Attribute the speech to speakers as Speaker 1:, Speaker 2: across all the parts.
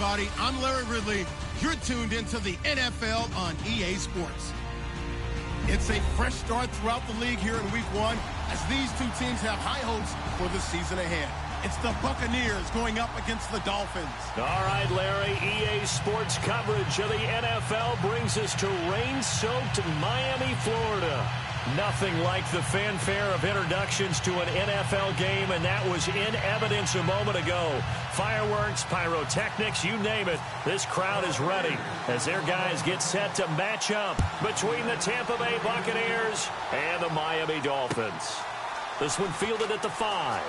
Speaker 1: everybody. I'm Larry Ridley. You're tuned into the NFL on EA Sports. It's a fresh start throughout the league here in Week 1 as these two teams have high hopes for the season ahead. It's the Buccaneers going up against the Dolphins.
Speaker 2: All right, Larry, EA Sports coverage of the NFL brings us to rain-soaked Miami, Florida. Nothing like the fanfare of introductions to an NFL game, and that was in evidence a moment ago. Fireworks, pyrotechnics, you name it. This crowd is ready as their guys get set to match up between the Tampa Bay Buccaneers and the Miami Dolphins. This one fielded at the 5.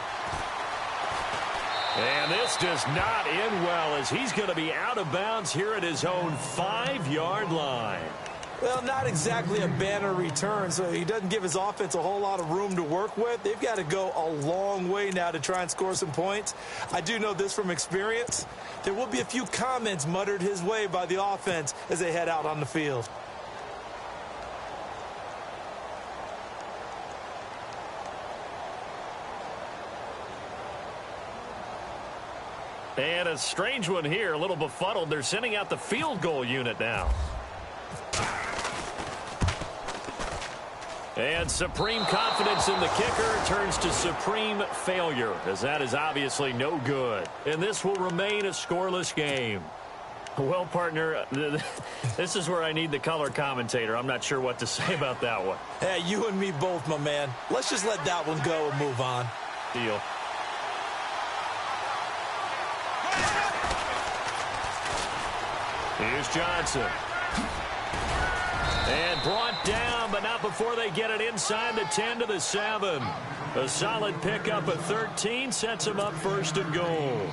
Speaker 2: And this does not end well as he's going to be out of bounds here at his own 5-yard line.
Speaker 3: Well, not exactly a banner return, so he doesn't give his offense a whole lot of room to work with. They've got to go a long way now to try and score some points. I do know this from experience. There will be a few comments muttered his way by the offense as they head out on the field.
Speaker 2: And a strange one here, a little befuddled. They're sending out the field goal unit now. And supreme confidence in the kicker turns to supreme failure, as that is obviously no good. And this will remain a scoreless game. Well, partner, this is where I need the color commentator. I'm not sure what to say about that one.
Speaker 3: Hey, you and me both, my man. Let's just let that one go and move on.
Speaker 2: Deal. Here's Johnson. And brought down, but not before they get it inside the 10 to the 7. A solid pickup at 13 sets them up 1st and goal.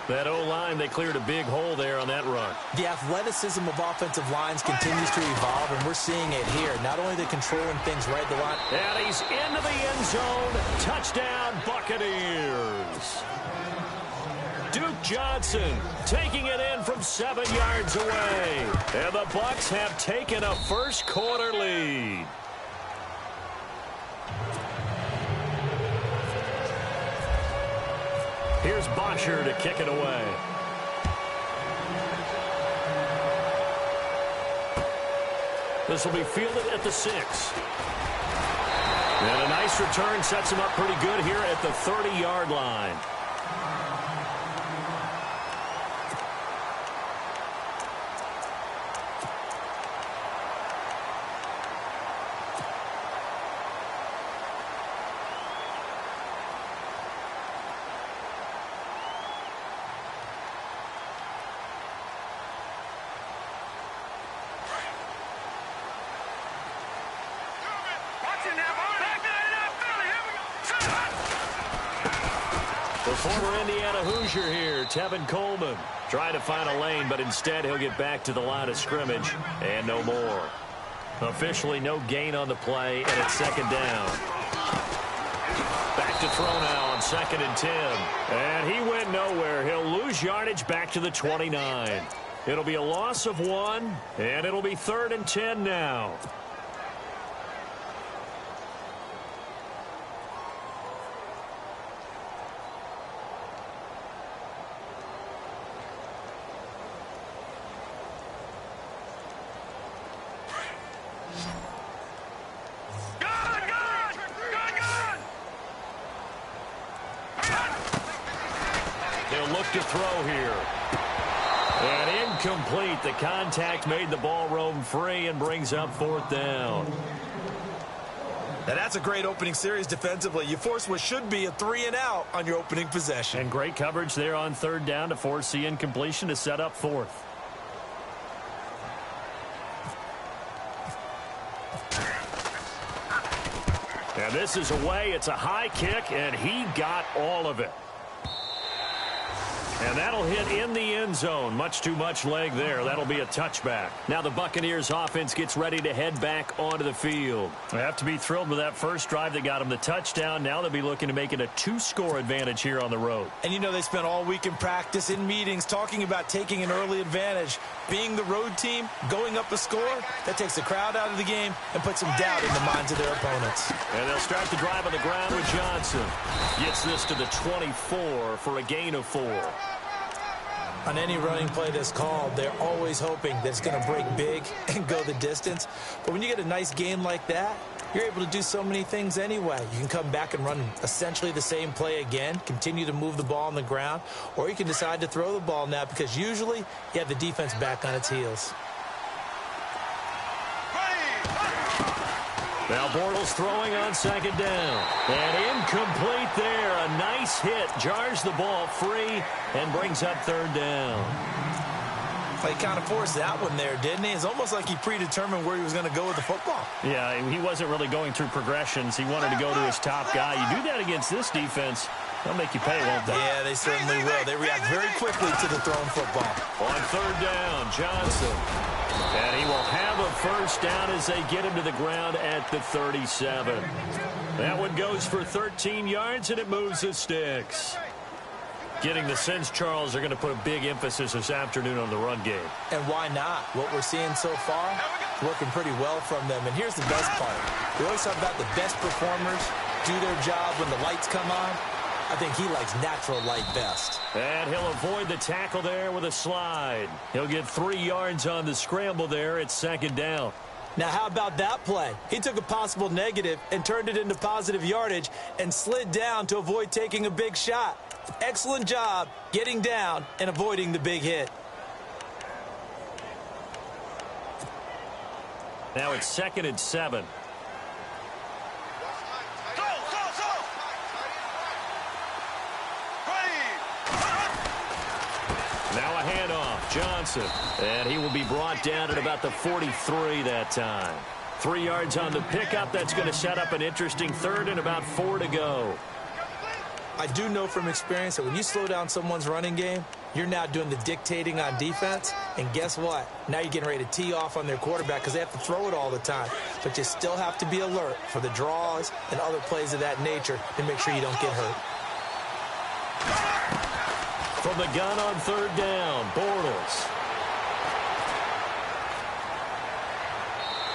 Speaker 2: That O-line, they cleared a big hole there on that run.
Speaker 3: The athleticism of offensive lines continues to evolve, and we're seeing it here. Not only the controlling things right the line.
Speaker 2: And he's into the end zone. Touchdown, Buccaneers. Duke Johnson taking it in from 7 yards away. And the Bucs have taken a first-quarter lead. Here's Bosher to kick it away. This will be fielded at the 6. And a nice return sets him up pretty good here at the 30-yard line. The former Indiana Hoosier here, Tevin Coleman, trying to find a lane, but instead he'll get back to the line of scrimmage and no more. Officially no gain on the play, and it's 2nd down. Back to throw now on 2nd and 10. And he went nowhere. He'll lose yardage back to the 29. It'll be a loss of 1, and it'll be 3rd and 10 now. To throw here. And incomplete. The contact made the ball roam free and brings up 4th down.
Speaker 3: Now that's a great opening series defensively. You force what should be a 3-and-out on your opening possession.
Speaker 2: And great coverage there on 3rd down to force the incompletion to set up 4th. And this is away. It's a high kick, and he got all of it. And that'll hit in the end zone. Much too much leg there. That'll be a touchback. Now the Buccaneers offense gets ready to head back onto the field. They have to be thrilled with that first drive that got them the touchdown. Now they'll be looking to make it a 2-score advantage here on the road.
Speaker 3: And you know they spent all week in practice, in meetings, talking about taking an early advantage. Being the road team, going up a score, that takes the crowd out of the game and puts some doubt in the minds of their opponents.
Speaker 2: And they'll start the drive on the ground with Johnson. Gets this to the 24 for a gain of 4.
Speaker 3: On any running play that's called, they're always hoping that it's going to break big and go the distance. But when you get a nice gain like that, you're able to do so many things anyway. You can come back and run essentially the same play again, continue to move the ball on the ground, or you can decide to throw the ball now because usually you have the defense back on its heels.
Speaker 2: Now Bortles throwing on second down. And incomplete there. A nice hit. Jars the ball free and brings up third down.
Speaker 3: He kind of forced that one there, didn't he? It's almost like he predetermined where he was going to go with the football.
Speaker 2: Yeah, he wasn't really going through progressions. He wanted to go to his top guy. You do that against this defense, they'll make you pay, won't they?
Speaker 3: Yeah, they certainly will. They react very quickly to the thrown football.
Speaker 2: On third down, Johnson. And he will have a first down as they get him to the ground at the 37. That one goes for 13 yards, and it moves the sticks. Getting the sense, Charles, they're going to put a big emphasis this afternoon on the run game.
Speaker 3: And why not? What we're seeing so far is working pretty well from them. And here's the best part. We always talk about the best performers do their job when the lights come on. I think he likes natural light best.
Speaker 2: And he'll avoid the tackle there with a slide. He'll get 3 yards on the scramble there at second down.
Speaker 3: Now, how about that play? He took a possible negative and turned it into positive yardage and slid down to avoid taking a big shot. Excellent job getting down and avoiding the big hit.
Speaker 2: Now it's 2nd and 7. Now a handoff, Johnson. And he will be brought down at about the 43 that time. 3 yards on the pickup. That's going to set up an interesting third and about 4 to go.
Speaker 3: I do know from experience that when you slow down someone's running game, you're now doing the dictating on defense. And guess what? Now you're getting ready to tee off on their quarterback because they have to throw it all the time. But you still have to be alert for the draws and other plays of that nature to make sure you don't get hurt.
Speaker 2: From the gun on third down, Bortles.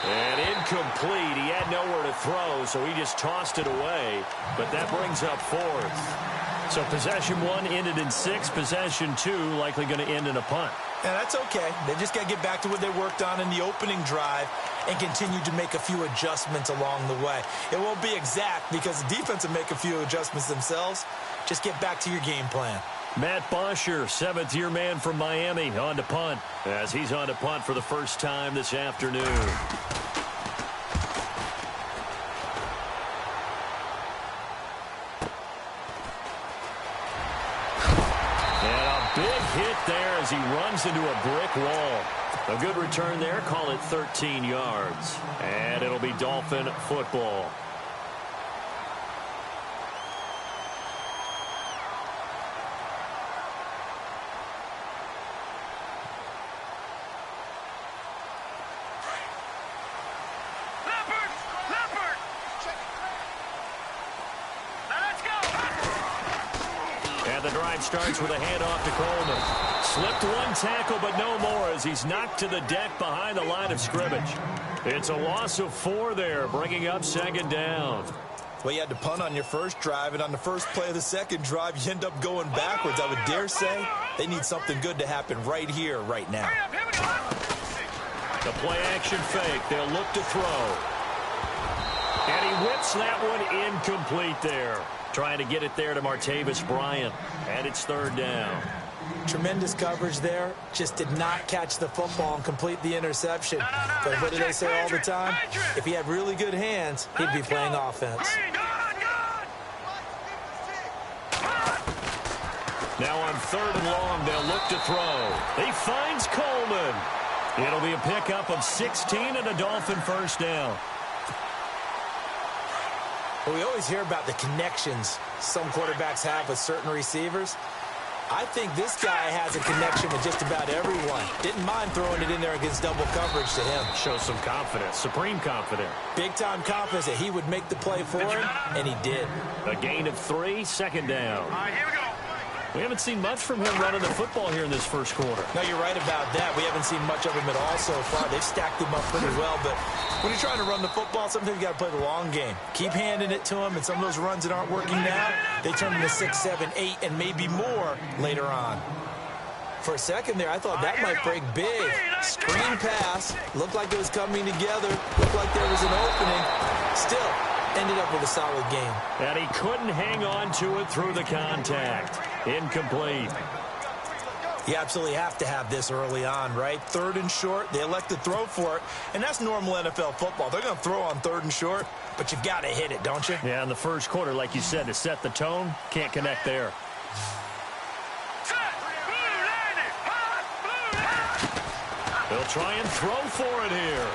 Speaker 2: And incomplete. He had nowhere to throw, so he just tossed it away. But that brings up 4th. So possession 1 ended in 6. Possession 2 likely going to end in a punt.
Speaker 3: Yeah, that's okay. They just got to get back to what they worked on in the opening drive and continue to make a few adjustments along the way. It won't be exact because the defense will make a few adjustments themselves. Just get back to your game plan.
Speaker 2: Matt Bosher, 7th-year man from Miami, on to punt, as he's on to punt for the first time this afternoon. And a big hit there as he runs into a brick wall. A good return there, call it 13 yards. And it'll be Dolphin football. Starts with a handoff to Coleman. Slipped one tackle, but no more as he's knocked to the deck behind the line of scrimmage. It's a loss of 4 there, bringing up second down.
Speaker 3: Well, you had to punt on your first drive, and on the first play of the second drive, you end up going backwards. I would dare say they need something good to happen right here, right now.
Speaker 2: The play-action fake. They'll look to throw. And he whips that one incomplete there. Trying to get it there to Martavis Bryant. And it's third down.
Speaker 3: Tremendous coverage there. Just did not catch the football and complete the interception. But what do they say all the time? If he had really good hands, he'd be playing offense.
Speaker 2: Now on third and long, they'll look to throw. He finds Coleman. It'll be a pickup of 16 and a Dolphin first down.
Speaker 3: Well, we always hear about the connections some quarterbacks have with certain receivers. I think this guy has a connection with just about everyone. Didn't mind throwing it in there against double coverage to him.
Speaker 2: Shows some confidence, supreme confidence.
Speaker 3: Big-time confidence that he would make the play for him, and he did.
Speaker 2: A gain of 3, second down.
Speaker 4: All right, here we go.
Speaker 2: We haven't seen much from him running the football here in this first quarter.
Speaker 3: No, you're right about that. We haven't seen much of him at all so far. They've stacked him up pretty well, but when you're trying to run the football, sometimes you got to play the long game. Keep handing it to him, and some of those runs that aren't working now, they turn into 6, 7, 8, and maybe more later on. For a second there, I thought that might break big. Screen pass. Looked like it was coming together. Looked like there was an opening. Still, ended up with a solid game.
Speaker 2: And he couldn't hang on to it through the contact. Incomplete.
Speaker 3: You absolutely have to have this early on, right? 3rd and short, they elect to throw for it, and that's normal NFL football. They're going to throw on 3rd and short, but you've got to hit it, don't you?
Speaker 2: Yeah, in the first quarter, like you said, to set the tone, can't connect there. They'll try and throw for it here.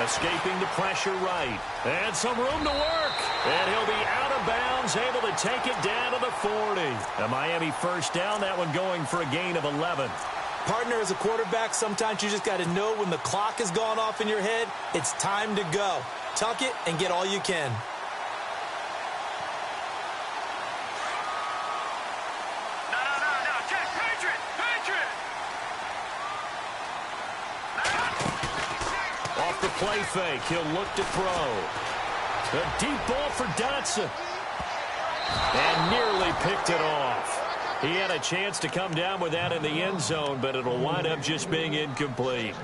Speaker 2: Escaping the pressure right. And some room to work. And he'll be out of bounds, able to take it down to the 40. A Miami first down, that one going for a gain of 11.
Speaker 3: Partner, as a quarterback, sometimes you just got to know when the clock has gone off in your head, it's time to go. Tuck it and get all you can.
Speaker 2: Off the play fake, he'll look to throw. A deep ball for Dotson. And nearly picked it off. He had a chance to come down with that in the end zone, but it'll wind up just being incomplete.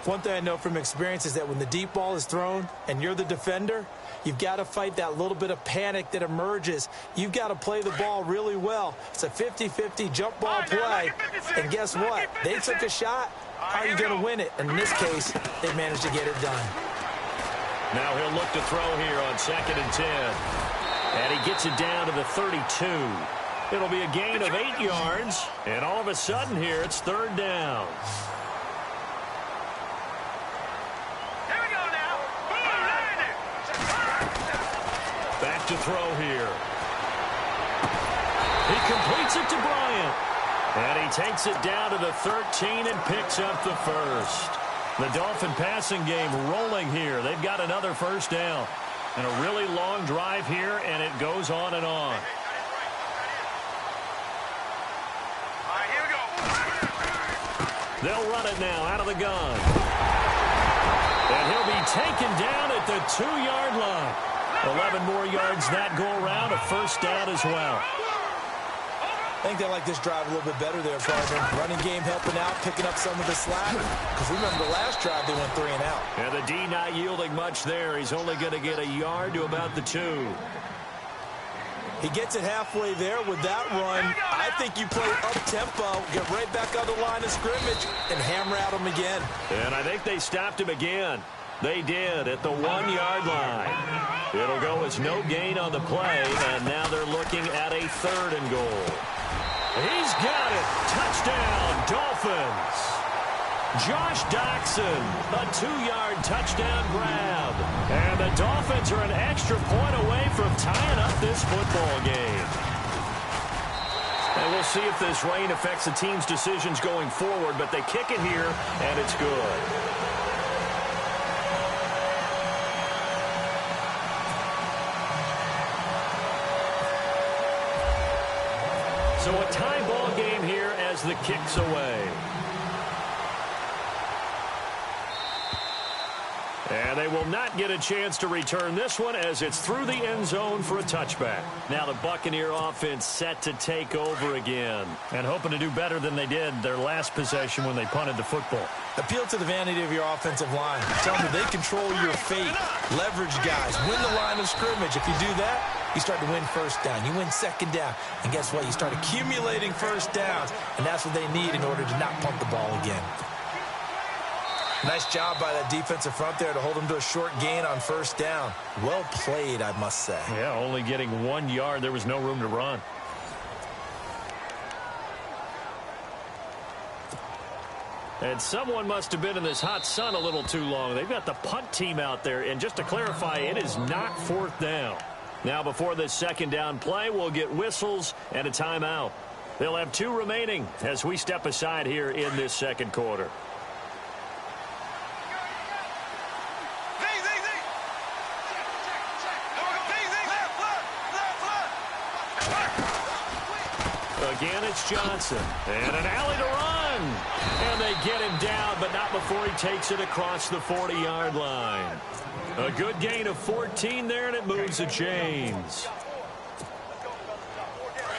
Speaker 3: One thing I know from experience is that when the deep ball is thrown and you're the defender, you've got to fight that little bit of panic that emerges. You've got to play the ball really well. It's a 50-50 jump ball play. And guess what? They took a shot. How are you going to win it? And in this case, they managed to get it done.
Speaker 2: Now he'll look to throw here on 2nd and 10. And he gets it down to the 32. It'll be a gain of 8 yards. And all of a sudden here, it's 3rd down.
Speaker 4: Here we go now.
Speaker 2: Back to throw here. He completes it to Bryant. And he takes it down to the 13 and picks up the first. The Dolphin passing game rolling here. They've got another first down. And a really long drive here, and it goes on and on.
Speaker 4: All right, here we go.
Speaker 2: They'll run it now out of the gun. And he'll be taken down at the 2-yard line. 11 more yards that go around, a first down as well.
Speaker 3: I think they like this drive a little bit better there, partner. Running game helping out, picking up some of the slack. Because remember the last drive, they went 3 and out.
Speaker 2: And the D not yielding much there. He's only going to get a yard to about the 2.
Speaker 3: He gets it halfway there with that run. I think you play up-tempo, get right back on the line of scrimmage, and hammer at him again.
Speaker 2: And I think they stopped him again. They did at the 1-yard line. It'll go as no gain on the play, and now they're looking at a 3rd and goal. He's got it. Touchdown, Dolphins. Josh Doxson, a 2-yard touchdown grab. And the Dolphins are an extra point away from tying up this football game. And we'll see if this rain affects the team's decisions going forward, but they kick it here, and it's good. So a tie ball game here as the kick's away. And they will not get a chance to return this one as it's through the end zone for a touchback. Now the Buccaneer offense set to take over again and hoping to do better than they did their last possession when they punted the football.
Speaker 3: Appeal to the vanity of your offensive line. Tell them they control your fate. Leverage guys. Win the line of scrimmage. If you do that, you start to win first down. You win second down. And guess what? You start accumulating first downs. And that's what they need in order to not punt the ball again. Nice job by that defensive front there to hold them to a short gain on first down. Well played, I must say.
Speaker 2: Yeah, only getting 1 yard. There was no room to run. And someone must have been in this hot sun a little too long. They've got the punt team out there. And just to clarify, it is not 4th down. Now, before this second down play, we'll get whistles and a timeout. They'll have 2 remaining as we step aside here in this second quarter. Again, it's Johnson. And an alley to run. And they get him down, but not before he takes it across the 40-yard line. A good gain of 14 there, and it moves the chains.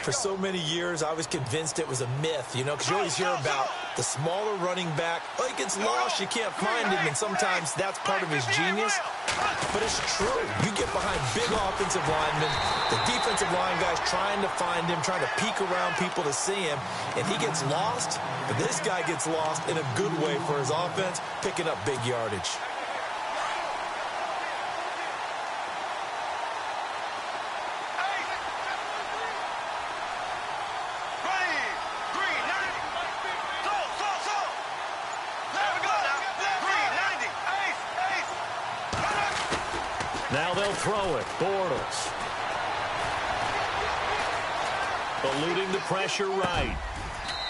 Speaker 3: For so many years, I was convinced it was a myth, you know, because you always hear about the smaller running back. Oh, he gets lost, you can't find him, and sometimes that's part of his genius. But it's true. You get behind big offensive linemen, the defensive line guys trying to find him, trying to peek around people to see him, and he gets lost. But this guy gets lost in a good way for his offense, picking up big yardage.
Speaker 2: Now they'll throw it. Bortles. Eluding the pressure right.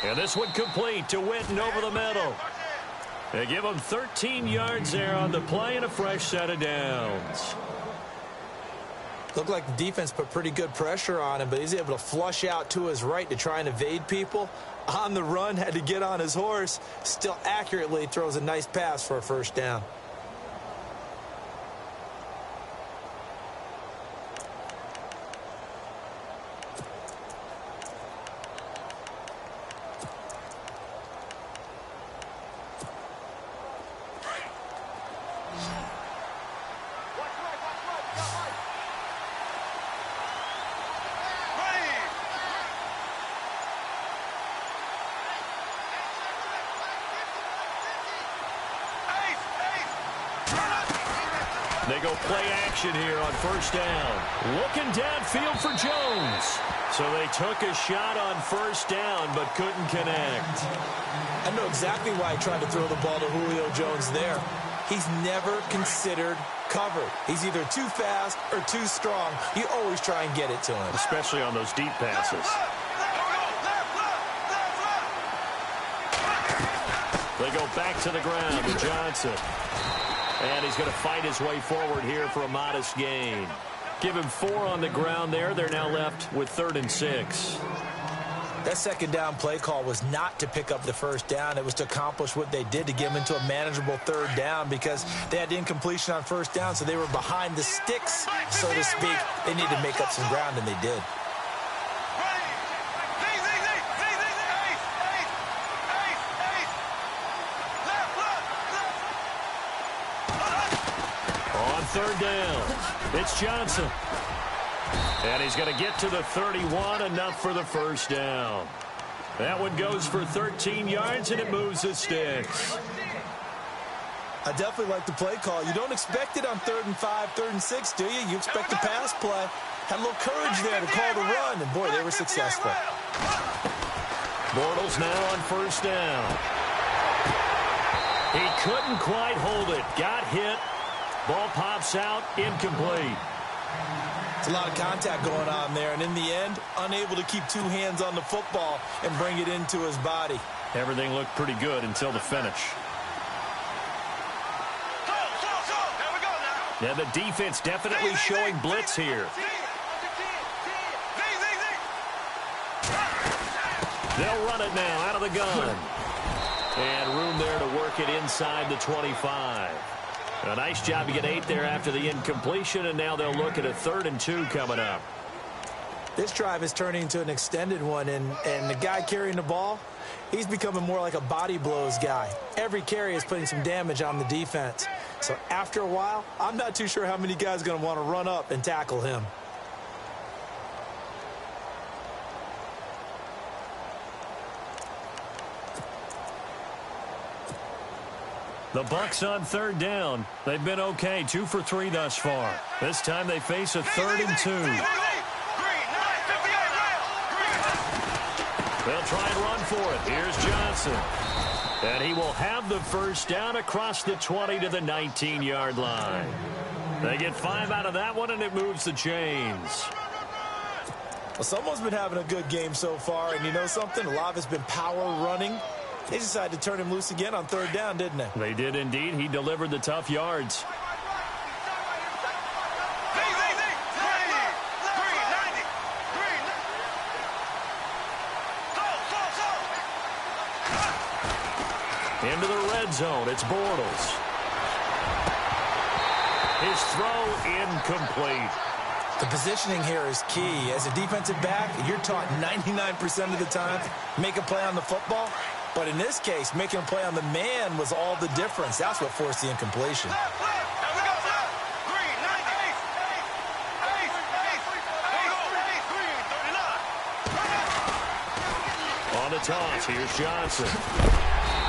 Speaker 2: And this one complete to Witten over the middle. They give him 13 yards there on the play and a fresh set of downs.
Speaker 3: Looked like the defense put pretty good pressure on him, but he's able to flush out to his right to try and evade people. On the run, had to get on his horse. Still accurately throws a nice pass for a first down.
Speaker 2: They go play action here on first down. Looking downfield for Jones. So they took a shot on first down but couldn't connect.
Speaker 3: I know exactly why he tried to throw the ball to Julio Jones there. He's never considered covered. He's either too fast or too strong. You always try and get it to him.
Speaker 2: Especially on those deep passes. They go back to the ground with Johnson. And he's going to fight his way forward here for a modest gain. Give him 4 on the ground there. They're now left with 3rd and 6.
Speaker 3: That second down play call was not to pick up the first down. It was to accomplish what they did to get them into a manageable 3rd down because they had incompletion on first down, so they were behind the sticks, so to speak. They needed to make up some ground, and they did.
Speaker 2: Third down. It's Johnson. And he's going to get to the 31, enough for the first down. That one goes for 13 yards, and it moves the sticks.
Speaker 3: I definitely like the play call. You don't expect it on 3rd and 5, 3rd and 6, do you? You expect a pass play. Had a little courage there to call the run, and boy, they were successful.
Speaker 2: Bortles now on first down. He couldn't quite hold it. Got hit. Ball pops out, incomplete.
Speaker 3: It's a lot of contact going on there, and in the end, unable to keep 2 hands on the football and bring it into his body.
Speaker 2: Everything looked pretty good until the finish. Now the defense definitely showing blitz here. They'll run it now out of the gun. And room there to work it inside the 25. A nice job to get 8 there after the incompletion, and now they'll look at a 3rd and 2 coming up.
Speaker 3: This drive is turning into an extended one, and the guy carrying the ball, he's becoming more like a body blows guy. Every carry is putting some damage on the defense. So after a while, I'm not too sure how many guys are going to want to run up and tackle him.
Speaker 2: The Bucs on 3rd down. They've been okay, 2 for 3 thus far. This time they face a 3rd and 2. They'll try and run for it. Here's Johnson. And he will have the first down across the 20 to the 19-yard line. They get 5 out of that one, and it moves the chains.
Speaker 3: Well, someone's been having a good game so far, and you know something? A lot of it's been power running. They decided to turn him loose again on 3rd down, didn't they?
Speaker 2: They did indeed. He delivered the tough yards. Into the red zone. It's Bortles. His throw incomplete.
Speaker 3: The positioning here is key. As a defensive back, you're taught 99% of the time, make a play on the football. But in this case, making a play on the man was all the difference. That's what forced the incompletion.
Speaker 2: On the toss, here's Johnson.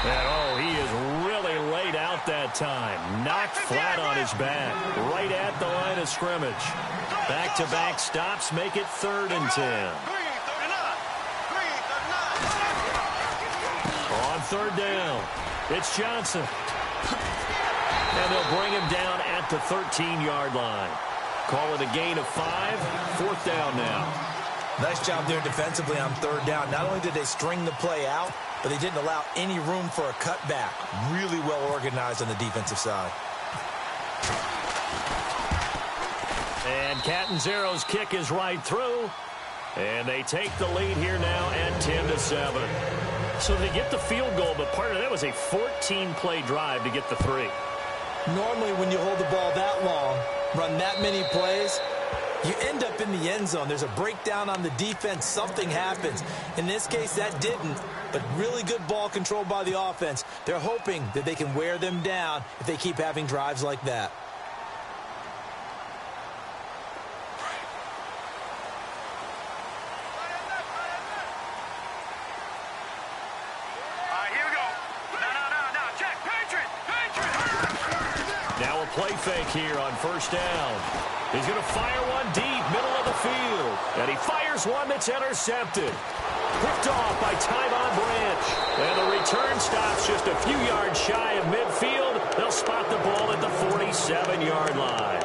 Speaker 2: And, he is really laid out that time. Knocked flat on his back, right at the line of scrimmage. Back-to-back stops make it 3rd and 10. On 3rd down, it's Johnson. And they'll bring him down at the 13-yard line. Call it a gain of 5, 4th down now.
Speaker 3: Nice job there defensively on 3rd down. Not only did they string the play out, but they didn't allow any room for a cutback. Really well organized on the defensive side.
Speaker 2: And Catanzero's kick is right through. And they take the lead here now at 10-7. So they get the field goal, but part of that was a 14-play drive to get the 3.
Speaker 3: Normally when you hold the ball that long, run that many plays, you end up in the end zone. There's a breakdown on the defense. Something happens. In this case, that didn't. But really good ball control by the offense. They're hoping that they can wear them down if they keep having drives like that.
Speaker 4: Here we go. No. Check. Patriot.
Speaker 2: Now a play fake here on 1st down. He's going to fire one deep, middle of the field. And he fires one that's intercepted. Picked off by Tyvon Branch. And the return stops just a few yards shy of midfield. They'll spot the ball at the 47-yard line.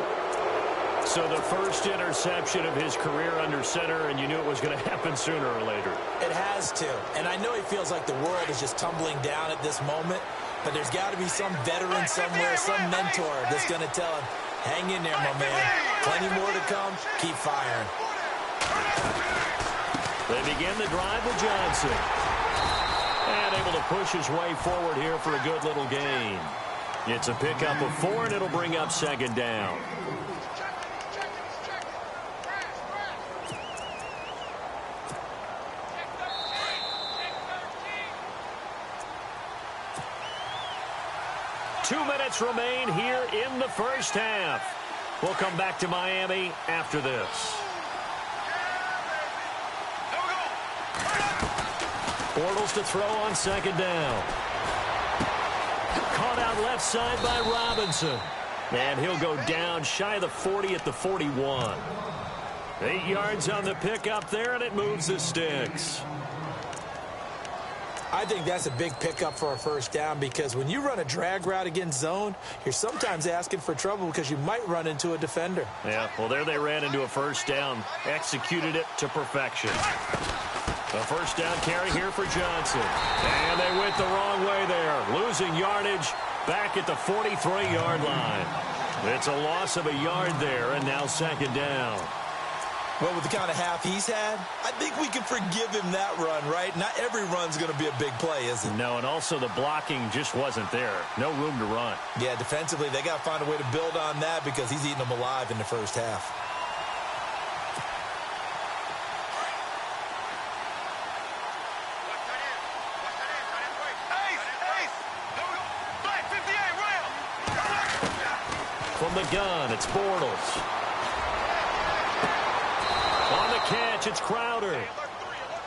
Speaker 2: So the first interception of his career under center, and you knew it was going to happen sooner or later.
Speaker 3: It has to. And I know he feels like the world is just tumbling down at this moment. But there's got to be some veteran somewhere, some mentor that's going to tell him, hang in there, my man. Plenty more to come. Keep firing.
Speaker 2: They begin the drive with Johnson. And able to push his way forward here for a good little gain. It's a pickup of 4, and it'll bring up 2nd down. Two minutes remain here in the first half. We'll come back to Miami after this. Bortles to throw on 2nd down. Caught out left side by Robinson. And he'll go down shy of the 40 at the 41. 8 yards on the pickup there, and it moves the sticks.
Speaker 3: I think that's a big pickup for a 1st down because when you run a drag route against zone, you're sometimes asking for trouble because you might run into a defender.
Speaker 2: Yeah, well, there they ran into a 1st down. Executed it to perfection. A 1st down carry here for Johnson. And they went the wrong way there. Losing yardage back at the 43-yard line. It's a loss of a yard there, and now 2nd down.
Speaker 3: Well, with the kind of half he's had, I think we can forgive him that run, right? Not every run's going to be a big play, is it?
Speaker 2: No, and also the blocking just wasn't there. No room to run.
Speaker 3: Yeah, defensively, they got to find a way to build on that because he's eating them alive in the first half.
Speaker 2: From the gun, it's Bortles. On the catch, it's Crowder.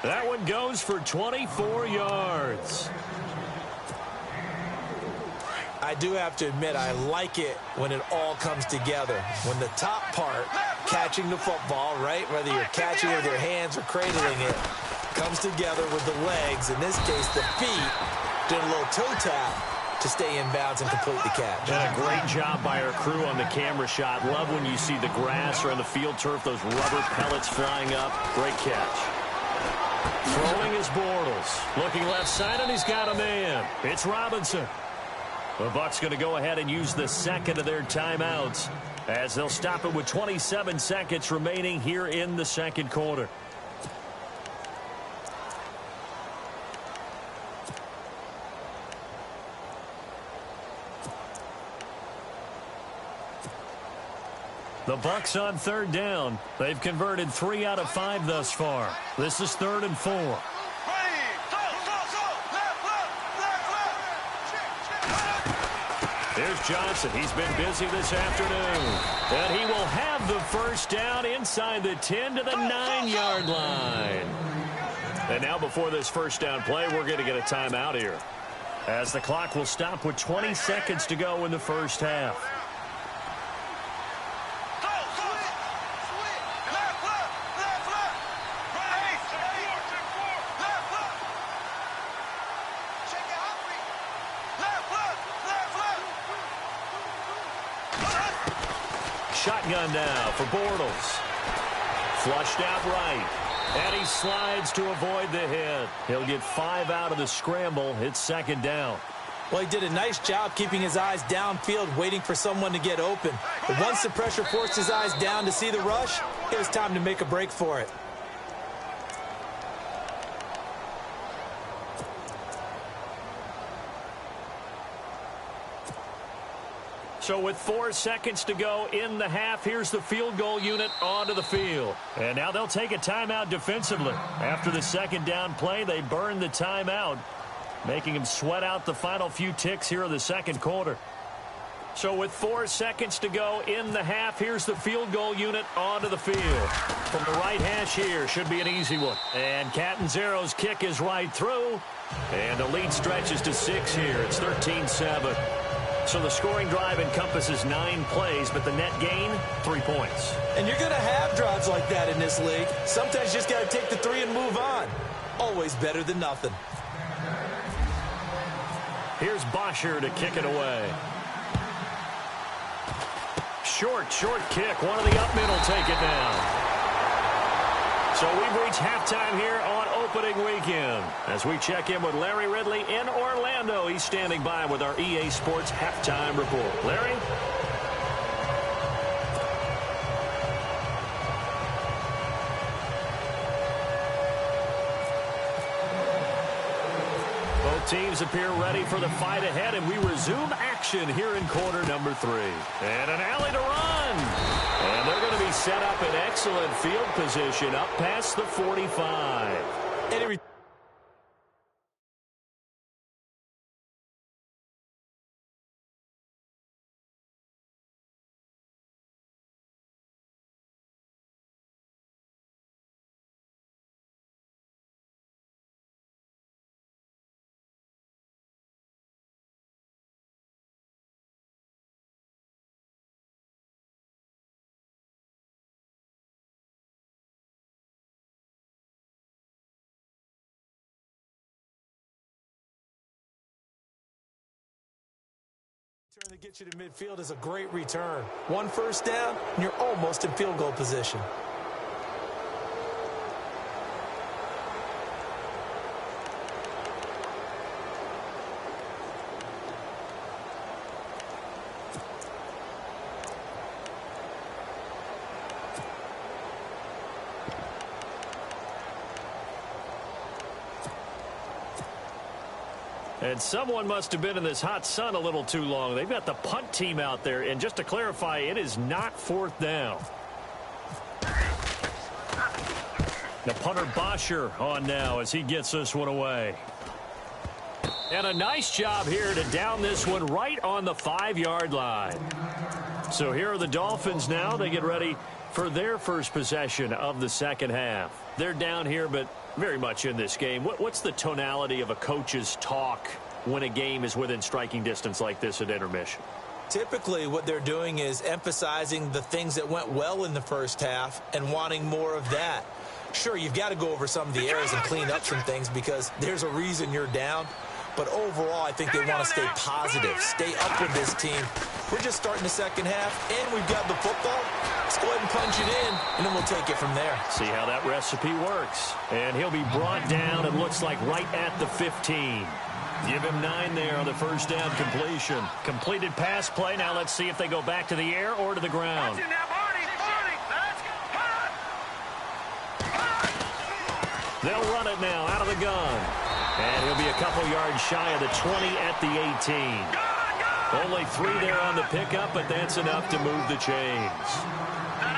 Speaker 2: That one goes for 24 yards.
Speaker 3: I do have to admit, I like it when it all comes together. When the top part, catching the football, right, whether you're catching it with your hands or cradling it, comes together with the legs, in this case the feet, did a little toe tap to stay in bounds and complete the catch.
Speaker 2: And a great job by our crew on the camera shot. Love when you see the grass or on the field turf, those rubber pellets flying up. Great catch. Throwing is Bortles. Looking left side, and he's got a man. It's Robinson. The Bucs going to go ahead and use the 2nd of their timeouts as they'll stop it with 27 seconds remaining here in the 2nd quarter. The Bucs on third down. They've converted 3 out of 5 thus far. This is 3rd and 4. Here's Johnson. He's been busy this afternoon. And he will have the first down inside the 10 to the 9-yard line. And now before this first down play, we're going to get a timeout here, as the clock will stop with 20 seconds to go in the first half. Shotgun now for Bortles. Flushed out right. And he slides to avoid the hit. He'll get 5 out of the scramble. It's 2nd down.
Speaker 3: Well, he did a nice job keeping his eyes downfield, waiting for someone to get open. But once the pressure forced his eyes down to see the rush, it was time to make a break for it.
Speaker 2: So with 4 seconds to go in the half, here's the field goal unit onto the field. And now they'll take a timeout defensively. After the 2nd down play, they burn the timeout, making him sweat out the final few ticks here in the 2nd quarter. So with 4 seconds to go in the half, here's the field goal unit onto the field. From the right hash here, should be an easy one. And Catanzaro's kick is right through. And the lead stretches to 6 here. It's 13-7. So the scoring drive encompasses 9 plays, but the net gain, 3 points.
Speaker 3: And you're going to have drives like that in this league. Sometimes you just got to take the 3 and move on. Always better than nothing.
Speaker 2: Here's Bosher to kick it away. Short kick. One of the up middle take it down. So we've reached halftime here on opening weekend. As we check in with Larry Ridley in Orlando, he's standing by with our EA Sports halftime report. Larry? Both teams appear ready for the fight ahead, and we resume action here in quarter number 3. And an alley to run. And they're going to be set up in excellent field position up past the 45.
Speaker 3: Turn to get you to midfield is a great return. 1 first down, and you're almost in field goal position.
Speaker 2: And someone must have been in this hot sun a little too long. They've got the punt team out there. And just to clarify, it is not 4th down. The punter Bosher on now as he gets this one away. And a nice job here to down this one right on the 5-yard line. So here are the Dolphins now. They get ready for their first possession of the 2nd half. They're down here, but very much in this game. What's the tonality of a coach's talk when a game is within striking distance like this at intermission?
Speaker 3: Typically, what they're doing is emphasizing the things that went well in the first half and wanting more of that. Sure, you've got to go over some of the errors and clean up some things because there's a reason you're down. But overall, I think they want to stay positive, stay up with this team. We're just starting the 2nd half, and we've got the football. Let's go ahead and punch it in, and then we'll take it from there.
Speaker 2: See how that recipe works. And he'll be brought down, it looks like, right at the 15. Give him 9 there on the first down completion. Completed pass play. Now let's see if they go back to the air or to the ground. They'll run it now out of the gun. And he'll be a couple yards shy of the 20 at the 18. Only 3 there on the pickup, but that's enough to move the chains.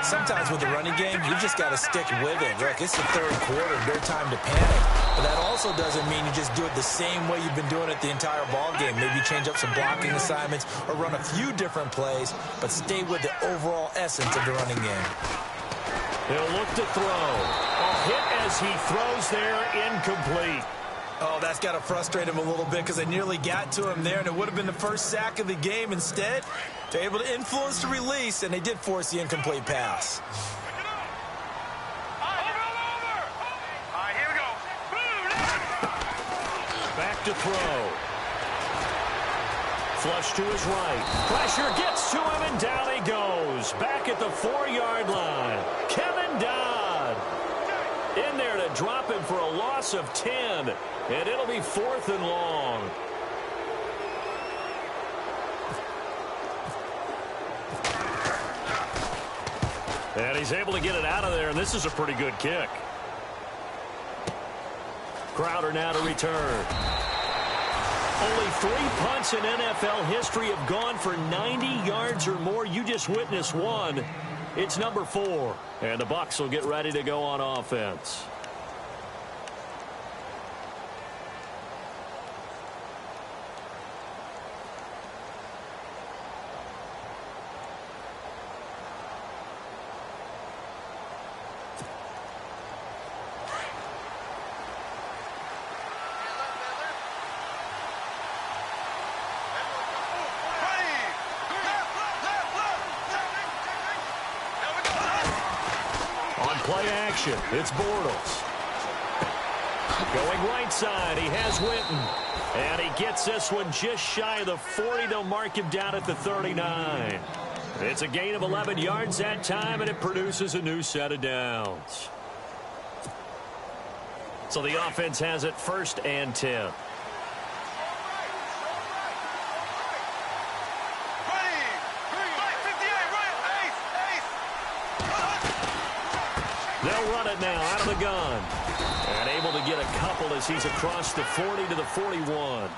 Speaker 3: Sometimes with the running game, you've just got to stick with it. Look, it's the third quarter, no time to panic. But that also doesn't mean you just do it the same way you've been doing it the entire ball game. Maybe change up some blocking assignments or run a few different plays, but stay with the overall essence of the running game.
Speaker 2: He'll look to throw. A hit as he throws there, incomplete.
Speaker 3: Oh, that's got to frustrate him a little bit because they nearly got to him there, and it would have been the first sack of the game. Instead, they're able to influence the release, and they did force the incomplete pass.
Speaker 2: Back to throw. Flush to his right. Pressure gets to him, and down he goes. Back at the 4-yard line. Kevin Dodd in there to drop him for a loss of 10. And it'll be 4th and long. And he's able to get it out of there, and this is a pretty good kick. Crowder now to return. Only 3 punts in NFL history have gone for 90 yards or more. You just witnessed one. It's number 4. And the Bucs will get ready to go on offense. Play action. It's Bortles. Going right side. He has Witten. And he gets this one just shy of the 40. They'll mark him down at the 39. It's a gain of 11 yards that time, and it produces a new set of downs. So the offense has it 1st and 10. They'll run it now out of the gun. And able to get a couple as he's across the 40 to the 41.
Speaker 3: Well,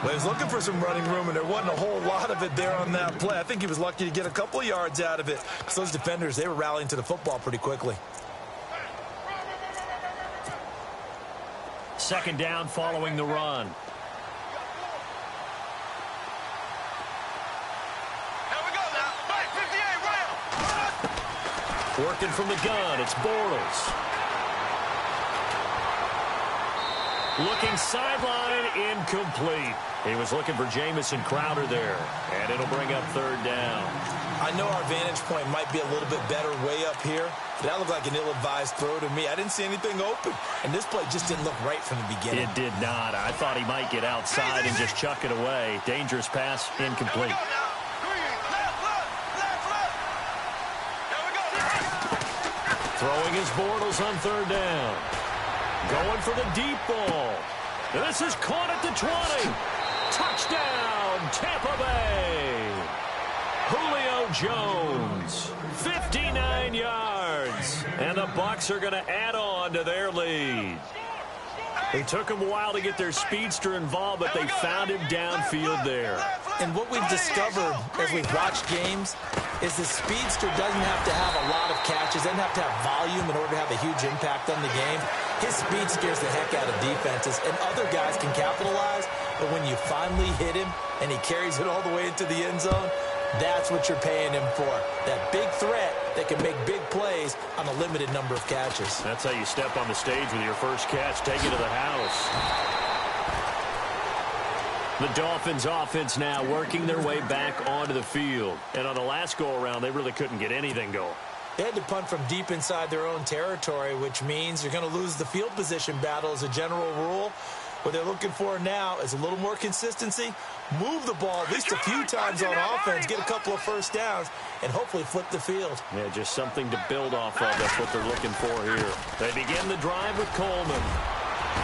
Speaker 3: he was looking for some running room, and there wasn't a whole lot of it there on that play. I think he was lucky to get a couple of yards out of it because those defenders, they were rallying to the football pretty quickly.
Speaker 2: 2nd down following the run. Working from the gun, it's Bortles. Looking sideline, incomplete. He was looking for Jamison Crowder there, and it'll bring up 3rd down.
Speaker 3: I know our vantage point might be a little bit better way up here, but that looked like an ill-advised throw to me. I didn't see anything open, and this play just didn't look right from the beginning.
Speaker 2: It did not. I thought he might get outside and just chuck it away. Dangerous pass, incomplete. Throwing his Bortles on 3rd down. Going for the deep ball. And this is caught at the 20. Touchdown, Tampa Bay. Julio Jones, 59 yards. And the Bucs are going to add on to their lead. It took them a while to get their speedster involved, but they found him downfield there.
Speaker 3: And what we've discovered as we've watched games is the speedster doesn't have to have a lot of catches, doesn't have to have volume in order to have a huge impact on the game. His speed scares the heck out of defenses, and other guys can capitalize, but when you finally hit him and he carries it all the way into the end zone, that's what you're paying him for. That big threat that can make big plays on a limited number of catches.
Speaker 2: That's how you step on the stage with your first catch, take it to the house. The Dolphins offense now working their way back onto the field. And on the last go-around, they really couldn't get anything going.
Speaker 3: They had to punt from deep inside their own territory, which means you're going to lose the field position battle as a general rule. What they're looking for now is a little more consistency, move the ball at least a few times on offense, get a couple of first downs, and hopefully flip the field.
Speaker 2: Yeah, just something to build off of. That's what they're looking for here. They begin the drive with Coleman.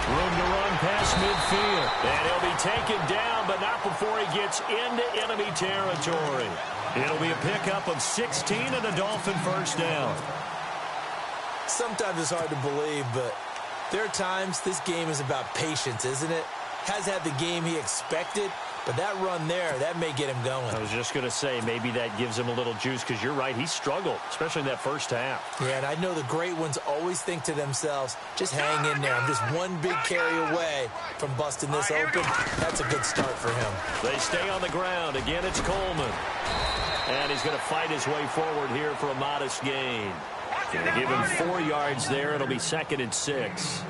Speaker 2: Room to run past midfield. And he'll be taken down, but not before he gets into enemy territory. It'll be a pickup of 16 and a Dolphin first down.
Speaker 3: Sometimes it's hard to believe, but there are times this game is about patience, isn't it? Has had the game he expected, But that run there, that may get him going.
Speaker 2: I was just going to say, maybe that gives him a little juice, because you're right, he struggled, especially in that first half.
Speaker 3: Yeah, and I know the great ones always think to themselves, just hang in there. I'm just one big carry away from busting this open. That's a good start for him.
Speaker 2: They stay on the ground. Again, it's Coleman. And he's going to fight his way forward here for a modest gain. Going to give him 4 yards there. It'll be 2nd and 6.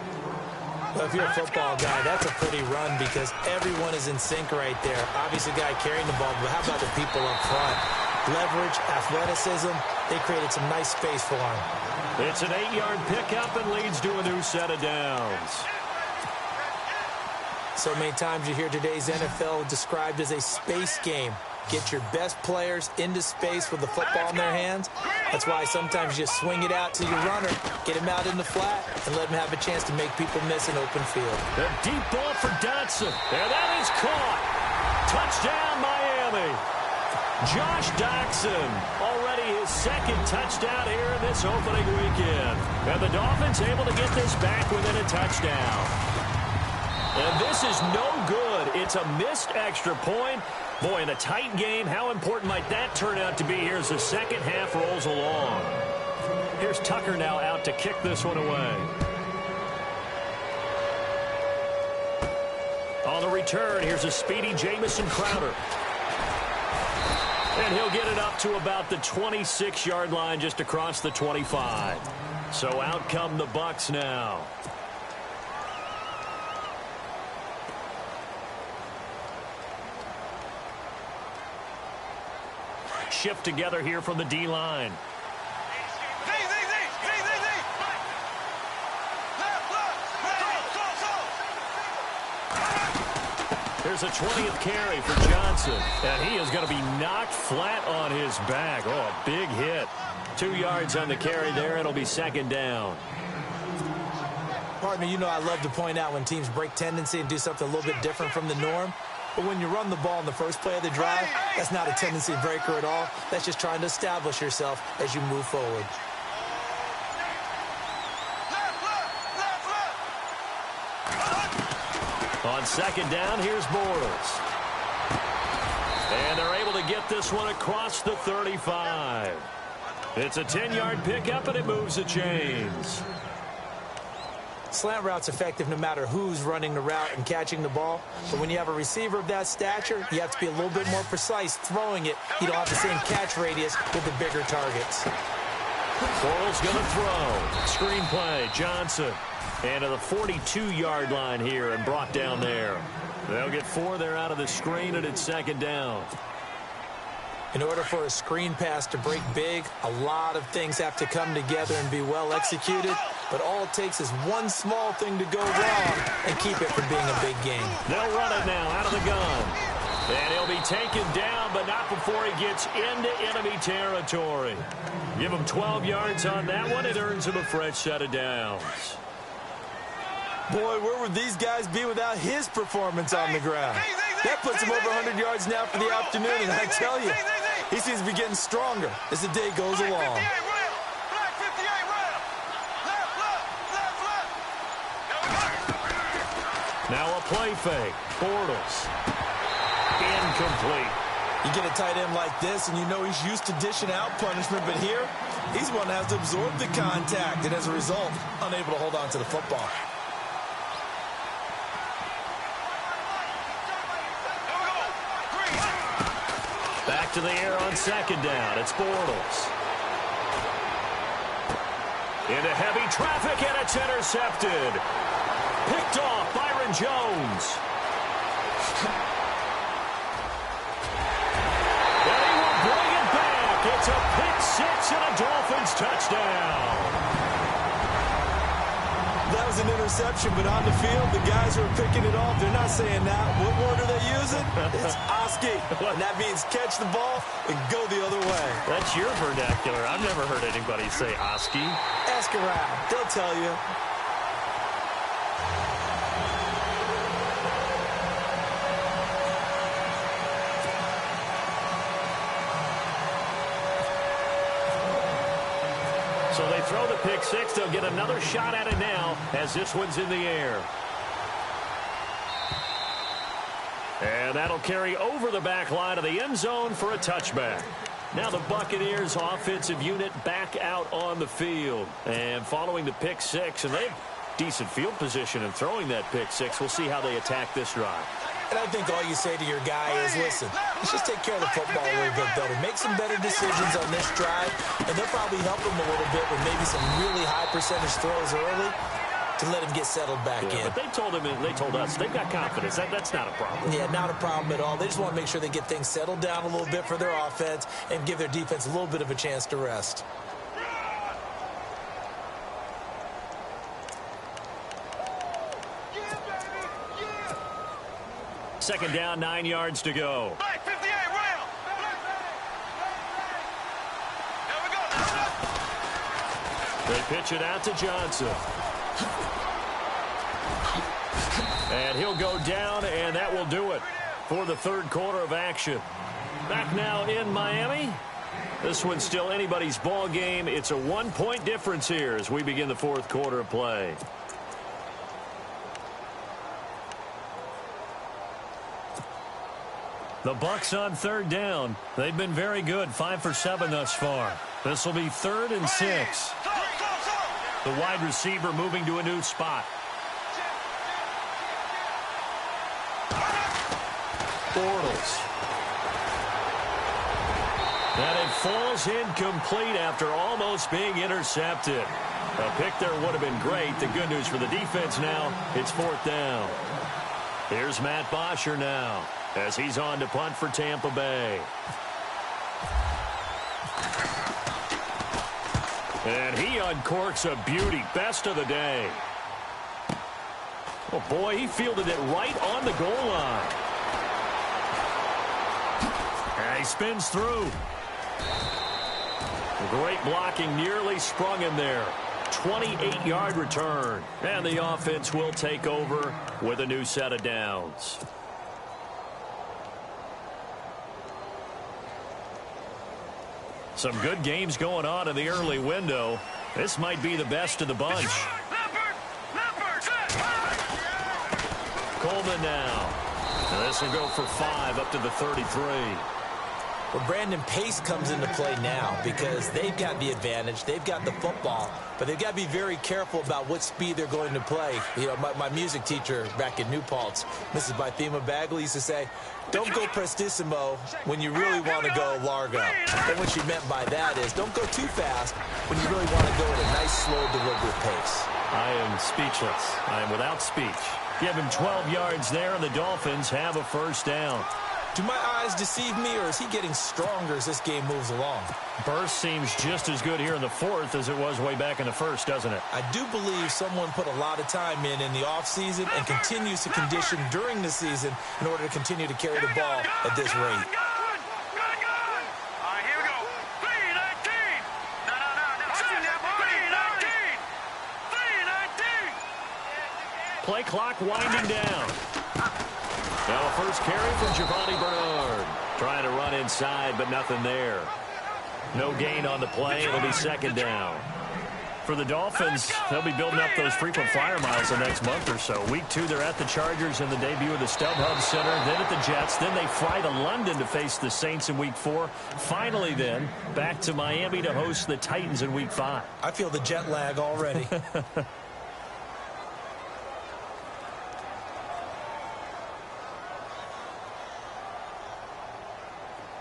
Speaker 3: Well, if you're a football guy, that's a pretty run because everyone is in sync right there. Obviously, the guy carrying the ball, but how about the people up front? Leverage, athleticism, they created some nice space for him.
Speaker 2: It's an 8-yard pickup and leads to a new set of downs.
Speaker 3: So many times you hear today's NFL described as a space game. Get your best players into space with the football in their hands. That's why sometimes you swing it out to your runner, get him out in the flat, and let him have a chance to make people miss an open field.
Speaker 2: A deep ball for Dotson. And that is caught. Touchdown, Miami. Josh Dotson, already his 2nd touchdown here in this opening weekend. And the Dolphins able to get this back within a touchdown. And this is no good. It's a missed extra point. Boy, in a tight game, how important might that turn out to be here as the second half rolls along? Here's Tucker now out to kick this one away. On the return, here's a speedy Jamison Crowder. And he'll get it up to about the 26-yard line just across the 25. So out come the Bucs now. Shift together here from the D-line. There's a 20th carry for Johnson. And he is going to be knocked flat on his back. Oh, a big hit. 2 yards on the carry there. It'll be 2nd down.
Speaker 3: Partner, you know I love to point out when teams break tendency and do something a little bit different from the norm. But when you run the ball in the first play of the drive, that's not a tendency breaker at all. That's just trying to establish yourself as you move forward.
Speaker 2: On 2nd down, here's Bortles. And they're able to get this one across the 35. It's a 10-yard pickup, and it moves the chains.
Speaker 3: Slant route's effective no matter who's running the route and catching the ball. But when you have a receiver of that stature, you have to be a little bit more precise throwing it. You don't have the same catch radius with the bigger targets.
Speaker 2: Bortles going to throw. Screen play, Johnson. And to the 42-yard line here and brought down there. They'll get 4 there out of the screen, and it's 2nd down.
Speaker 3: In order for a screen pass to break big, a lot of things have to come together and be well executed. But all it takes is one small thing to go wrong and keep it from being a big game.
Speaker 2: They'll run it now out of the gun. And he'll be taken down, but not before he gets into enemy territory. Give him 12 yards on that one. It earns him a fresh set of downs.
Speaker 3: Boy, where would these guys be without his performance on the ground? That puts him over 100 yards now for the afternoon, and I tell you, he seems to be getting stronger as the day goes along.
Speaker 2: Now a play fake. Bortles. Incomplete.
Speaker 3: You get a tight end like this, and you know he's used to dishing out punishment, but here, he's one that has to absorb the contact, and as a result, unable to hold on to the football.
Speaker 2: Back to the air on 2nd down. It's Bortles. Into heavy traffic, and it's intercepted. Picked off Byron Jones. And he will bring it back. It's a pick 6 and a Dolphins touchdown.
Speaker 3: That was an interception, but on the field, the guys who are picking it off, they're not saying that. What word are they using? It's Oski. And that means catch the ball and go the other way.
Speaker 2: That's your vernacular. I've never heard anybody say Oski.
Speaker 3: Ask around. They'll tell you.
Speaker 2: So they throw the pick 6. They'll get another shot at it now as this one's in the air. And that'll carry over the back line of the end zone for a touchback. Now the Buccaneers offensive unit back out on the field. And following the pick six, and they have decent field position in throwing that pick six. We'll see how they attack this drive.
Speaker 3: And I think all you say to your guy is, listen, let's just take care of the football a little bit better. Make some better decisions on this drive, and they'll probably help him a little bit with maybe some really high percentage throws early to let him get settled back in.
Speaker 2: But they told him, and they told us, they've got confidence. That's not a problem.
Speaker 3: Yeah, not a problem at all. They just want to make sure they get things settled down a little bit for their offense and give their defense a little bit of a chance to rest.
Speaker 2: Second down, 9 yards to go.
Speaker 4: 58, rail. There we go.
Speaker 2: They pitch it out to Johnson. And he'll go down, and that will do it for the third quarter of action. Back now in Miami. This one's still anybody's ball game. It's a 1-point difference here as we begin the fourth quarter of play. The Bucs on third down. They've been very good, 5 for 7 thus far. This will be 3rd and 6. The wide receiver moving to a new spot. Bortles. And it falls incomplete after almost being intercepted. A pick there would have been great. The good news for the defense now, it's 4th down. Here's Matt Bosher now as he's on to punt for Tampa Bay. And he uncorks a beauty. Best of the day. Oh, boy, he fielded it right on the goal line. And he spins through. Great blocking, nearly sprung him there. 28-yard return. And the offense will take over with a new set of downs. Some good games going on in the early window. This might be the best of the bunch. Coleman now. And this will go for 5 up to the 33.
Speaker 3: Well, Brandon, pace comes into play now because they've got the advantage. They've got the football, but they've got to be very careful about what speed they're going to play. You know, my music teacher back in New Paltz, Mrs. Bythema Bagley, used to say, don't go prestissimo when you really want to go largo. And what she meant by that is don't go too fast when you really want to go at a nice, slow, deliberate pace.
Speaker 2: I am speechless. I am without speech. Give him 12 yards there, and the Dolphins have a first down.
Speaker 3: Do my eyes deceive me, or is he getting stronger as this game moves along?
Speaker 2: Burst seems just as good here in the fourth as it was way back in the first, doesn't it?
Speaker 3: I do believe someone put a lot of time in the offseason and continues to condition during the season in order to continue to carry the ball at this rate.
Speaker 2: Play clock winding down. Now a first carry from Giovanni Bernard. Trying to run inside, but nothing there. No gain on the play. It'll be second down. For the Dolphins, they'll be building up those frequent flyer miles the next month or so. Week 2, they're at the Chargers in the debut of the StubHub Center, then at the Jets. Then they fly to London to face the Saints in Week 4. Finally, then, back to Miami to host the Titans in Week 5.
Speaker 3: I feel the jet lag already.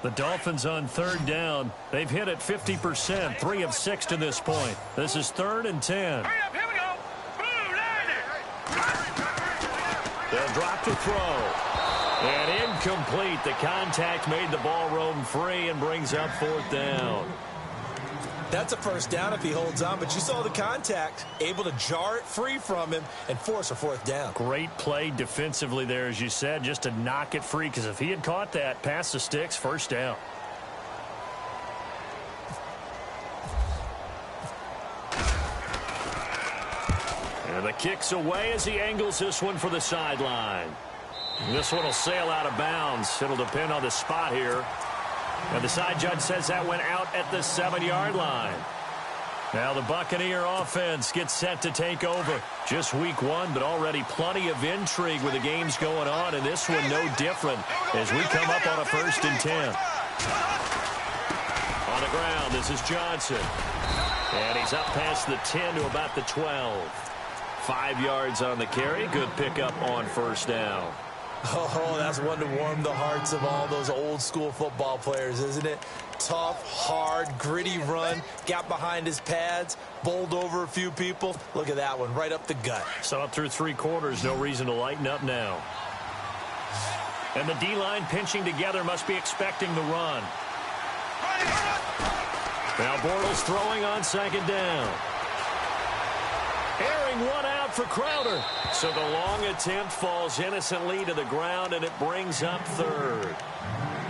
Speaker 2: The Dolphins on third down. They've hit it 50%, 3 of 6 to this point. This is 3rd and 10.
Speaker 4: Hurry up, here we go. Boom,
Speaker 2: They'll drop to throw. And incomplete. The contact made the ball roam free and brings up 4th down.
Speaker 3: That's a first down if he holds on, but you saw the contact, able to jar it free from him and force a 4th down.
Speaker 2: Great play defensively there, as you said, just to knock it free, because if he had caught that, past the sticks, first down. And the kick's away as he angles this one for the sideline. This one will sail out of bounds. It'll depend on the spot here. And the side judge says that went out at the 7-yard line. Now the Buccaneer offense gets set to take over. Just week one, but already plenty of intrigue with the games going on, and this one no different as we come up on a 1st and 10. On the ground, this is Johnson. And he's up past the 10 to about the 12. 5 yards on the carry. Good pickup on 1st down.
Speaker 3: Oh, that's one to warm the hearts of all those old-school football players, isn't it? Tough, hard, gritty run. Got behind his pads, bowled over a few people. Look at that one, right up the gut.
Speaker 2: So up through 3 quarters, no reason to lighten up now. And the D-line pinching together must be expecting the run. Now Bortles throwing on 2nd down. Airing one out for Crowder. So the long attempt falls innocently to the ground, and it brings up 3rd.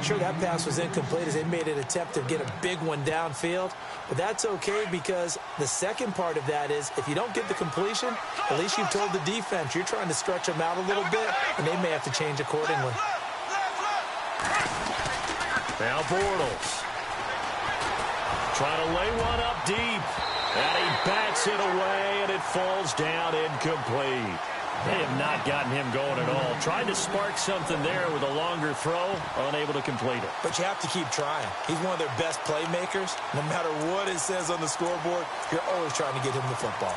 Speaker 3: Sure, that pass was incomplete as they made an attempt to get a big one downfield. But that's okay because the second part of that is if you don't get the completion, at least you've told the defense you're trying to stretch them out a little bit, and they may have to change accordingly.
Speaker 2: Now Bortles. Trying to lay one up deep. And he bats it away, and it falls down incomplete. They have not gotten him going at all. Tried to spark something there with a longer throw, unable to complete it.
Speaker 3: But you have to keep trying. He's one of their best playmakers. No matter what it says on the scoreboard, you're always trying to get him the football.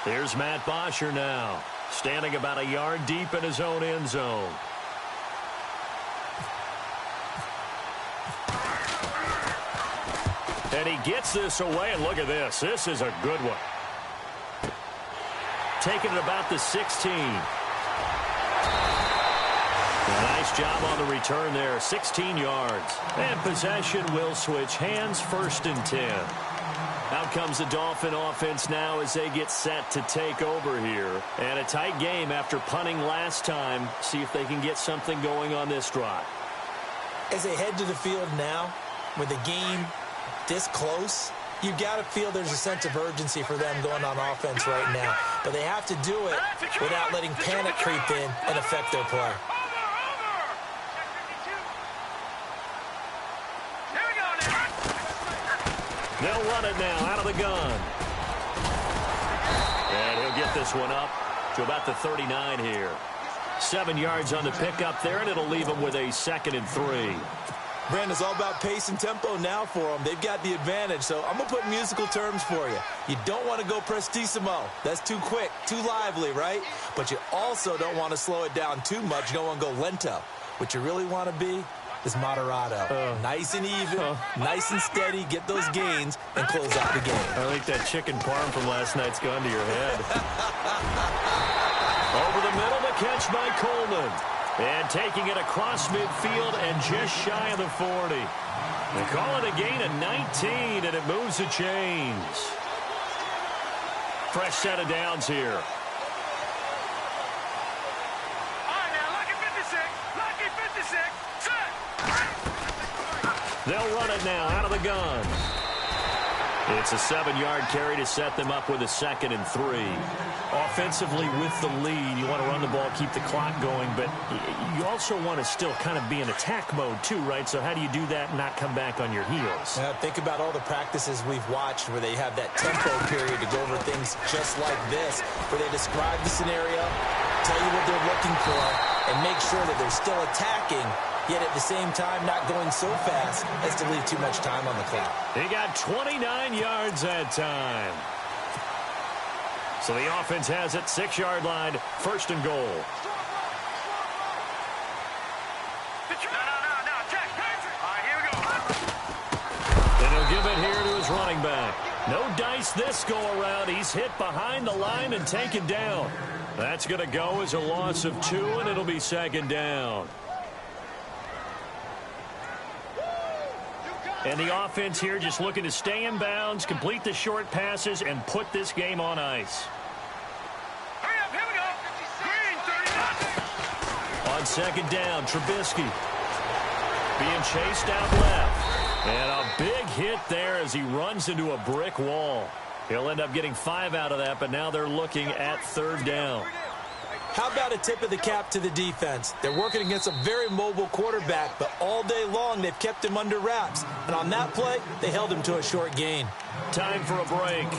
Speaker 2: Here's Matt Bosher now, standing about a yard deep in his own end zone. And he gets this away, and look at this. This is a good one. Taking it about the 16. A nice job on the return there, 16 yards. And possession will switch hands, 1st and 10. Out comes the Dolphin offense now as they get set to take over here. And a tight game after punting last time. See if they can get something going on this drive.
Speaker 3: As they head to the field now, with the game this close, you've got to feel there's a sense of urgency for them going on offense right now. But they have to do it without letting panic creep in and affect their play.
Speaker 2: They'll run it now out of the gun. And he'll get this one up to about the 39 here. 7 yards on the pickup there, and it'll leave him with a 2nd and 3.
Speaker 3: Brandon, it's all about pace and tempo now for them. They've got the advantage, so I'm going to put musical terms for you. You don't want to go prestissimo. That's too quick, too lively, right? But you also don't want to slow it down too much. You don't want to go lento. What you really want to be is moderato. Nice and even, nice and steady, get those gains, and close out the game.
Speaker 2: I think that chicken parm from last night's gone to your head. Over the middle, the catch by Coleman. And taking it across midfield and just shy of the 40. They call it a gain of 19, and it moves the chains. Fresh set of downs here.
Speaker 4: All right, now, lucky 56. Lucky 56.
Speaker 2: They'll run it now out of the gun. It's a 7-yard carry to set them up with a 2nd and 3. Offensively with the lead, you want to run the ball, keep the clock going, but you also want to still kind of be in attack mode too, right? So how do you do that and not come back on your heels?
Speaker 3: Think about all the practices we've watched where they have that tempo period to go over things just like this, where they describe the scenario, tell you what they're looking for, and make sure that they're still attacking, yet at the same time not going so fast as to leave too much time on the clock.
Speaker 2: He got 29 yards that time. So the offense has it, 6-yard line, 1st and goal.
Speaker 4: No. Check. All right, here we go.
Speaker 2: And he'll give it here to his running back. No dice this go-around. He's hit behind the line and taken down. That's going to go as a loss of 2, and it'll be 2nd down. And the offense here just looking to stay in bounds, complete the short passes, and put this game on ice.
Speaker 4: Hurry up, here we go. Green, 30.
Speaker 2: On 2nd down, Trubisky being chased out left. And a big hit there as he runs into a brick wall. He'll end up getting 5 out of that, but now they're looking at 3rd down.
Speaker 3: How about a tip of the cap to the defense? They're working against a very mobile quarterback, but all day long they've kept him under wraps. And on that play, they held him to a short gain.
Speaker 2: Time for a break.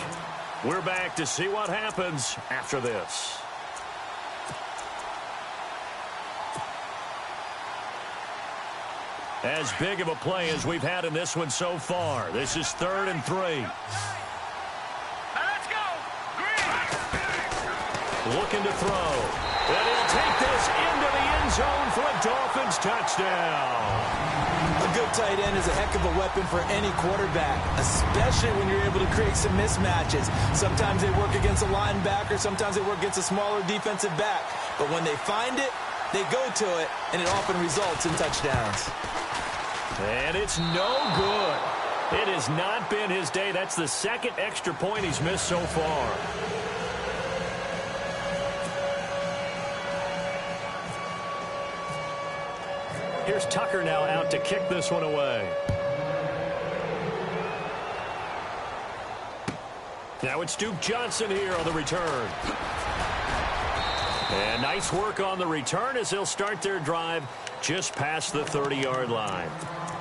Speaker 2: We're back to see what happens after this. As big of a play as we've had in this one so far. This is 3rd and 3.
Speaker 4: Let's go. Green.
Speaker 2: Looking to throw. And he'll take this into the end zone for a Dolphins touchdown.
Speaker 3: A good tight end is a heck of a weapon for any quarterback, especially when you're able to create some mismatches. Sometimes they work against a linebacker, sometimes they work against a smaller defensive back. But when they find it, they go to it, and it often results in touchdowns.
Speaker 2: And it's no good. It has not been his day. That's the 2nd extra point he's missed so far. Here's Tucker now out to kick this one away. Now it's Duke Johnson here on the return. And nice work on the return as they'll start their drive just past the 30-yard line.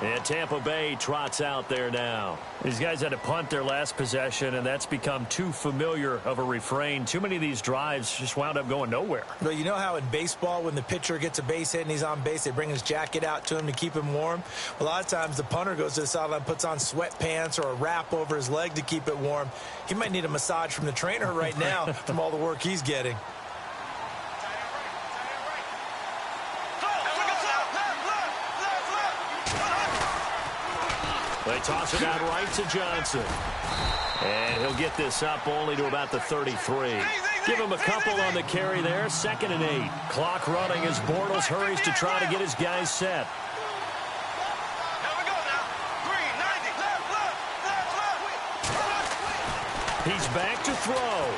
Speaker 2: And Tampa Bay trots out there now. These guys had to punt their last possession, and that's become too familiar of a refrain. Too many of these drives just wound up going nowhere.
Speaker 3: Well, you know how in baseball, when the pitcher gets a base hit and he's on base, they bring his jacket out to him to keep him warm? A lot of times the punter goes to the sideline, puts on sweatpants or a wrap over his leg to keep it warm. He might need a massage from the trainer right now from all the work he's getting.
Speaker 2: They toss it out right to Johnson. And he'll get this up only to about the 33. Give him a couple on the carry there. 2nd and 8. Clock running as Bortles hurries to try to get his guys set. He's back to throw.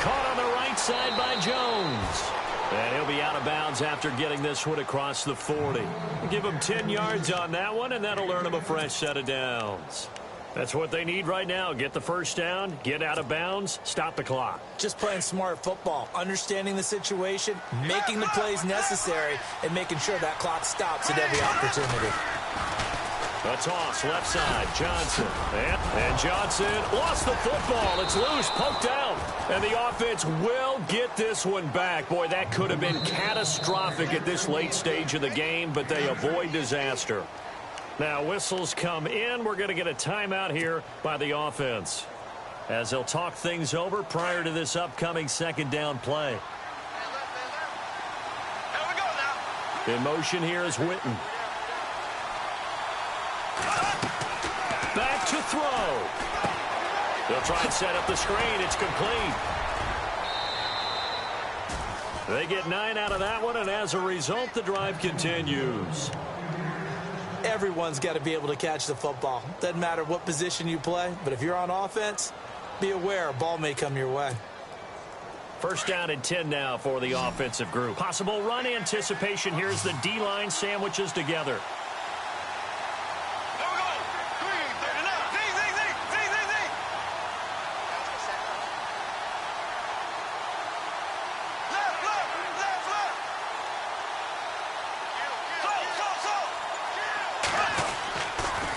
Speaker 2: Caught on the right side by Jones. And he'll be out of bounds after getting this one across the 40. Give him 10 yards on that one, and that'll earn him a fresh set of downs. That's what they need right now. Get the first down, get out of bounds, stop the clock.
Speaker 3: Just playing smart football, understanding the situation, making the plays necessary, and making sure that clock stops at every opportunity.
Speaker 2: A toss, left side, Johnson. And Johnson lost the football. It's loose, poked out. And the offense will get this one back. Boy, that could have been catastrophic at this late stage of the game, but they avoid disaster. Now, whistles come in. We're going to get a timeout here by the offense, as they'll talk things over prior to this upcoming 2nd down play. In motion here is Witten. Back to throw. They'll try and set up the screen. It's complete. They get 9 out of that one, and as a result, the drive continues.
Speaker 3: Everyone's got to be able to catch the football. Doesn't matter what position you play, but if you're on offense, be aware a ball may come your way.
Speaker 2: First down and 10 now for the offensive group. Possible run anticipation. Here's the D-line sandwiches together.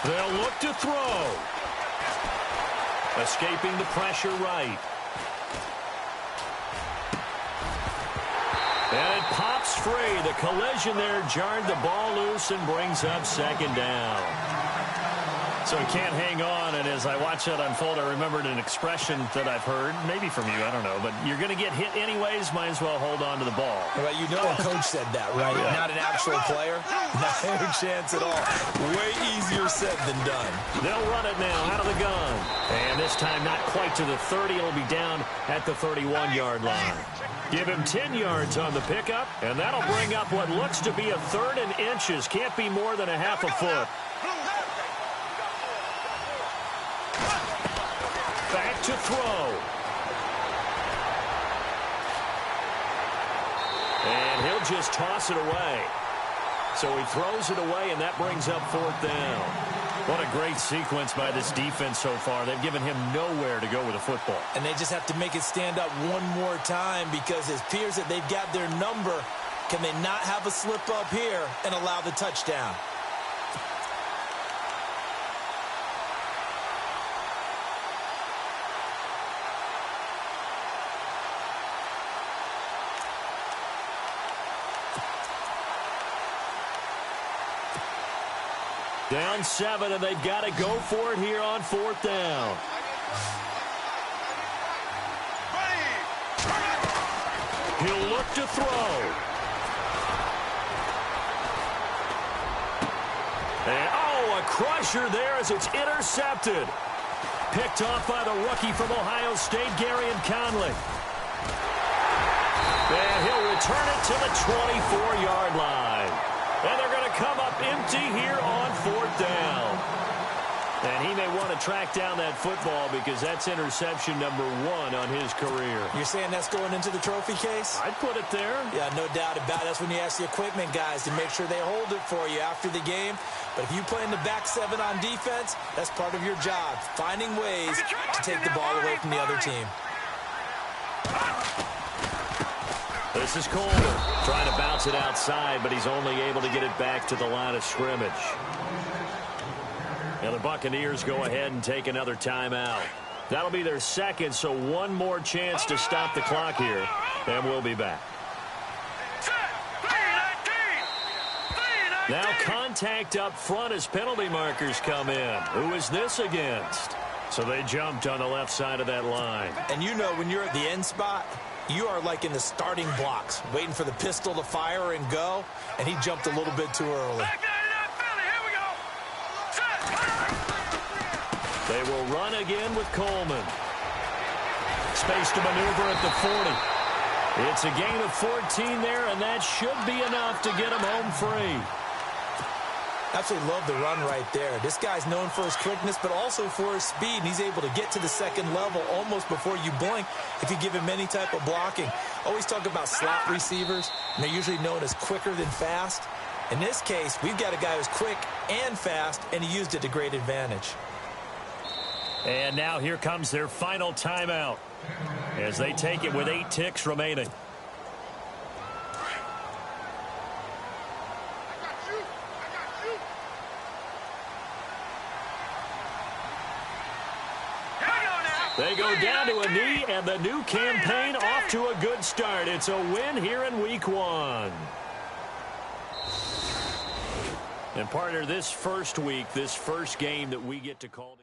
Speaker 2: They'll look to throw. Escaping the pressure right. And it pops free. The collision there jarred the ball loose and brings up 2nd down. So he can't hang on, and as I watch that unfold, I remembered an expression that I've heard, maybe from you, I don't know, but you're going to get hit anyways, might as well hold on to the ball.
Speaker 3: Well, you know a coach said that, right? Yeah. Not an actual player? Not a chance at all. Way easier said than done.
Speaker 2: They'll run it now out of the gun. And this time not quite to the 30. It'll be down at the 31-yard line. Give him 10 yards on the pickup, and that'll bring up what looks to be a 3rd and inches. Can't be more than a half a foot. Back to throw. And he'll just toss it away. So he throws it away, and that brings up 4th down. What a great sequence by this defense so far. They've given him nowhere to go with the football.
Speaker 3: And they just have to make it stand up one more time because it appears that they've got their number. Can they not have a slip up here and allow the touchdown?
Speaker 2: Down 7, and they've got to go for it here on 4th down. He'll look to throw. And, oh, a crusher there as it's intercepted. Picked off by the rookie from Ohio State, Garyon Conley. And he'll return it to the 24-yard line. And they're going to come up empty here on 4th down. And he may want to track down that football because that's interception number 1 on his career.
Speaker 3: You're saying that's going into the trophy case?
Speaker 2: I'd put it there.
Speaker 3: Yeah, no doubt about it. That's when you ask the equipment guys to make sure they hold it for you after the game. But if you play in the back 7 on defense, that's part of your job, finding ways to take the ball away from the other team.
Speaker 2: This is Coleman trying to bounce it outside, but he's only able to get it back to the line of scrimmage. And the Buccaneers go ahead and take another timeout. That'll be their 2nd, so one more chance to stop the clock here, and we'll be back. Now contact up front as penalty markers come in. Who is this against? So they jumped on the left side of that line.
Speaker 3: And you know when you're at the end spot, you are like in the starting blocks, waiting for the pistol to fire and go, and he jumped a little bit too early.
Speaker 2: They will run again with Coleman. Space to maneuver at the 40. It's a gain of 14 there, and that should be enough to get him home free.
Speaker 3: Absolutely love the run right there. This guy's known for his quickness, but also for his speed. And he's able to get to the 2nd level almost before you blink if you give him any type of blocking. Always talk about slot receivers, and they're usually known as quicker than fast. In this case, we've got a guy who's quick and fast, and he used it to great advantage.
Speaker 2: And now here comes their final timeout as they take it with 8 ticks remaining. They go down to a knee, and the new campaign off to a good start. It's a win here in Week 1. And partner, this first week, this first game that we get to call